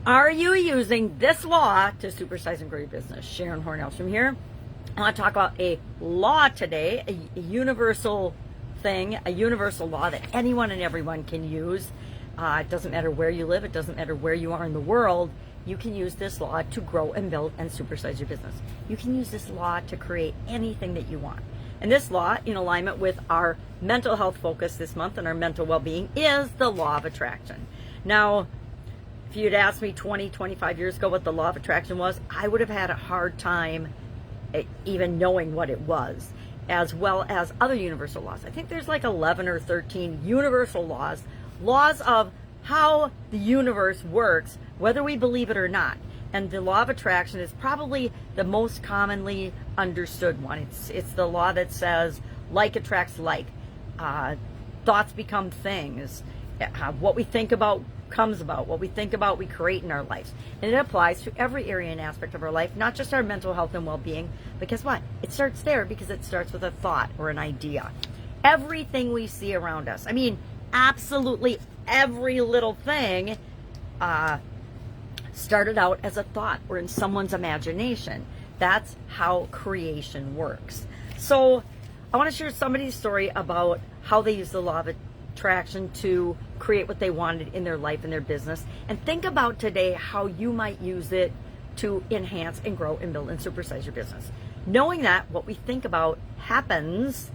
Are you using this law to supersize and grow your business? Sharon Horne-Ellstrom here. I want to talk about a law today, a universal thing, a universal law that anyone and everyone can use. It doesn't matter where you live. It doesn't matter where you are in the world. You can use this law to grow and build and supersize your business. You can use this law to create anything that you want. And this law, in alignment with our mental health focus this month and our mental well-being, is the law of attraction. Now, if you'd asked me 20, 25 years ago what the law of attraction was, I would have had a hard time even knowing what it was, as well as other universal laws. I think there's like 11 or 13 universal laws of how the universe works, whether we believe it or not. And the law of attraction is probably the most commonly understood one. It's the law that says like attracts like. Thoughts become things. What we think about comes about. What we think about, we create in our lives. And it applies to every area and aspect of our life, not just our mental health and well-being. But guess what? It starts there because it starts with a thought or an idea. Everything we see around us, I mean, absolutely every little thing started out as a thought or in someone's imagination. That's how creation works. So I want to share somebody's story about how they use the law of attraction to create what they wanted in their life and their business, and think about today how you might use it to enhance and grow and build and supersize your business. Knowing that what we think about happens,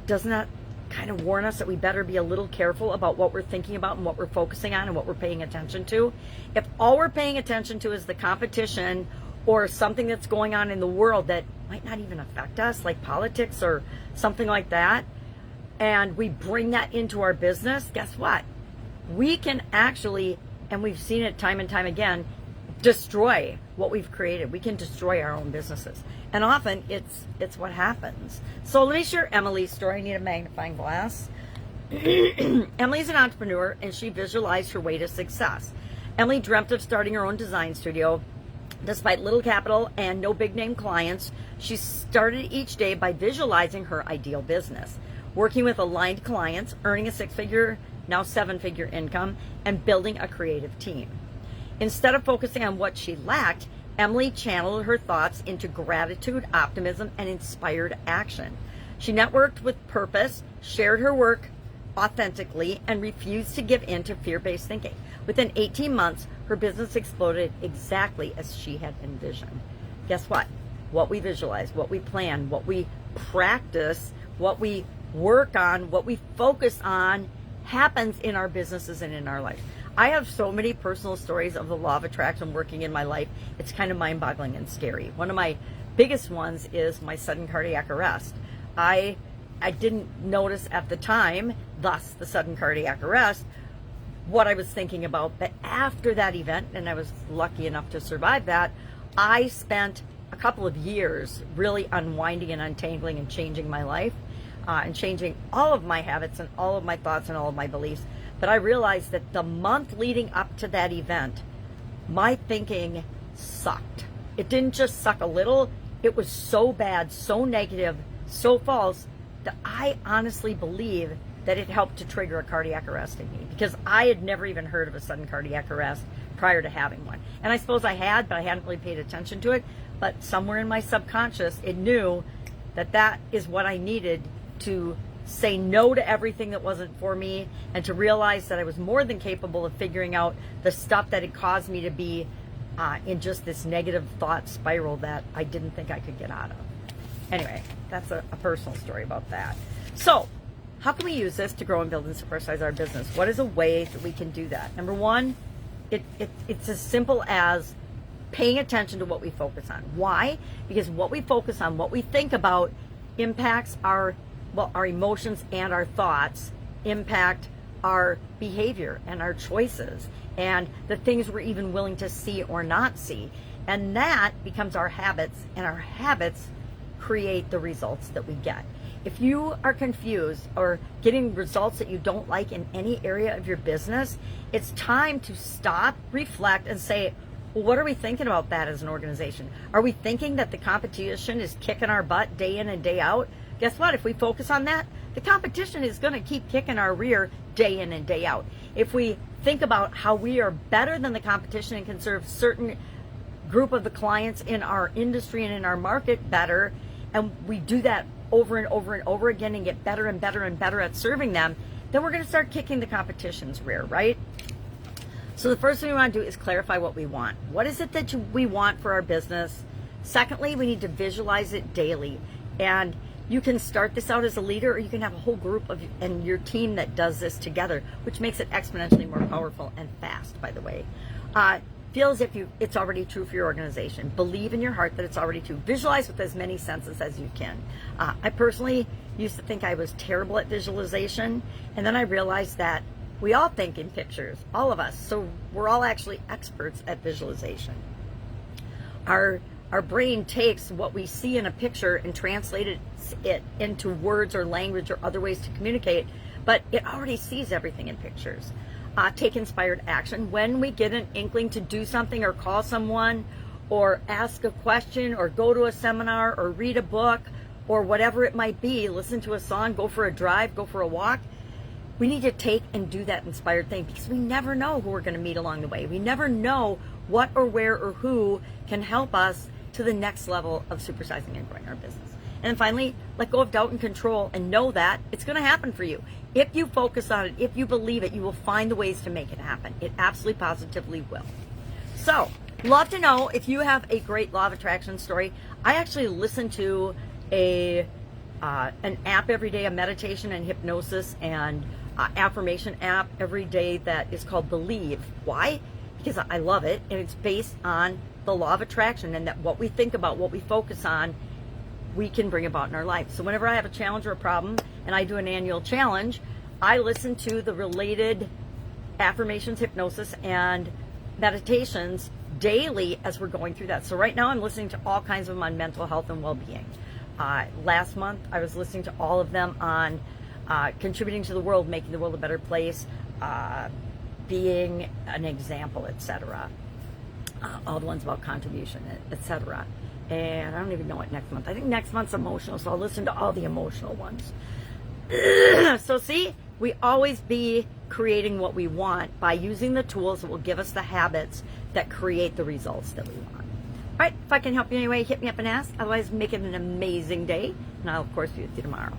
doesn't that kind of warn us that we better be a little careful about what we're thinking about and what we're focusing on and what we're paying attention to? If all we're paying attention to is the competition or something that's going on in the world that might not even affect us, like politics or something like that, and we bring that into our business, guess what? We can actually, and we've seen it time and time again, destroy what we've created. We can destroy our own businesses. And often it's what happens. So let me share Emily's story. I need a magnifying glass. Emily's an entrepreneur, and she visualized her way to success. Emily dreamt of starting her own design studio. Despite little capital and no big name clients, she started each day by visualizing her ideal business, working with aligned clients, earning a six-figure, now seven-figure income, and building a creative team. Instead of focusing on what she lacked, Emily channeled her thoughts into gratitude, optimism, and inspired action. She networked with purpose, shared her work authentically, and refused to give in to fear-based thinking. Within 18 months, her business exploded exactly as she had envisioned. Guess what? What we visualize, what we plan, what we practice, what we work on, what we focus on happens in our businesses and in our life. I have so many personal stories of the law of attraction working in my life. It's kind of mind-boggling and scary. One of my biggest ones is my sudden cardiac arrest. I didn't notice at the time, thus the sudden cardiac arrest, what I was thinking about. But after that event, and I was lucky enough to survive that, I spent a couple of years really unwinding and untangling and changing my life. And changing all of my habits and all of my thoughts and all of my beliefs. But I realized that the month leading up to that event, my thinking sucked. It didn't just suck a little. It was so bad, so negative, so false, that I honestly believe that it helped to trigger a cardiac arrest in me, because I had never even heard of a sudden cardiac arrest prior to having one. And I suppose I had, but I hadn't really paid attention to it. But somewhere in my subconscious, it knew that that is what I needed to say no to everything that wasn't for me, and to realize that I was more than capable of figuring out the stuff that had caused me to be in just this negative thought spiral that I didn't think I could get out of. Anyway, that's a personal story about that. So how can we use this to grow and build and supersize our business? What is a way that we can do that? Number one, it's as simple as paying attention to what we focus on. Why? Because what we focus on, what we think about, impacts our emotions, and our thoughts impact our behavior and our choices and the things we're even willing to see or not see. And that becomes our habits, and our habits create the results that we get. If you are confused or getting results that you don't like in any area of your business, it's time to stop, reflect, and say, well, what are we thinking about that as an organization? Are we thinking that the competition is kicking our butt day in and day out? Guess what? If we focus on that, the competition is going to keep kicking our rear day in and day out. If we think about how we are better than the competition and can serve certain group of the clients in our industry and in our market better, and we do that over and over and over again and get better and better and better at serving them, then we're going to start kicking the competition's rear, right? So the first thing we want to do is clarify what we want. What is it that we want for our business? Secondly, we need to visualize it daily. And you can start this out as a leader, or you can have a whole group of and your team that does this together, which makes it exponentially more powerful and fast, by the way. Feel as if it's already true for your organization. Believe in your heart that it's already true. Visualize with as many senses as you can. I personally used to think I was terrible at visualization, and then I realized that we all think in pictures, all of us. So we're all actually experts at visualization. Our brain takes what we see in a picture and translates it into words or language or other ways to communicate, but it already sees everything in pictures. Take inspired action. When we get an inkling to do something or call someone or ask a question or go to a seminar or read a book or whatever it might be, listen to a song, go for a drive, go for a walk, we need to take and do that inspired thing, because we never know who we're going to meet along the way. We never know what or where or who can help us to the next level of supersizing and growing our business. And then finally, let go of doubt and control and know that it's going to happen for you. If you focus on it, if you believe it, you will find the ways to make it happen. It absolutely positively will. So, love to know if you have a great law of attraction story. I actually listen to an app every day, a meditation and hypnosis and affirmation app every day that is called Believe. Why? Because I love it, and it's based on the law of attraction, and that what we think about, what we focus on, we can bring about in our life. So whenever I have a challenge or a problem and I do an annual challenge, I listen to the related affirmations, hypnosis, and meditations daily as we're going through that. So right now I'm listening to all kinds of them on mental health and well-being. Last month I was listening to all of them on contributing to the world, making the world a better place, being an example, etc. All the ones about contribution, etc. And I don't even know what next month. I think next month's emotional, so I'll listen to all the emotional ones. So see, we always be creating what we want by using the tools that will give us the habits that create the results that we want. All right, if I can help you in any way, hit me up and ask. Otherwise, make it an amazing day, and I'll, of course, be with you tomorrow.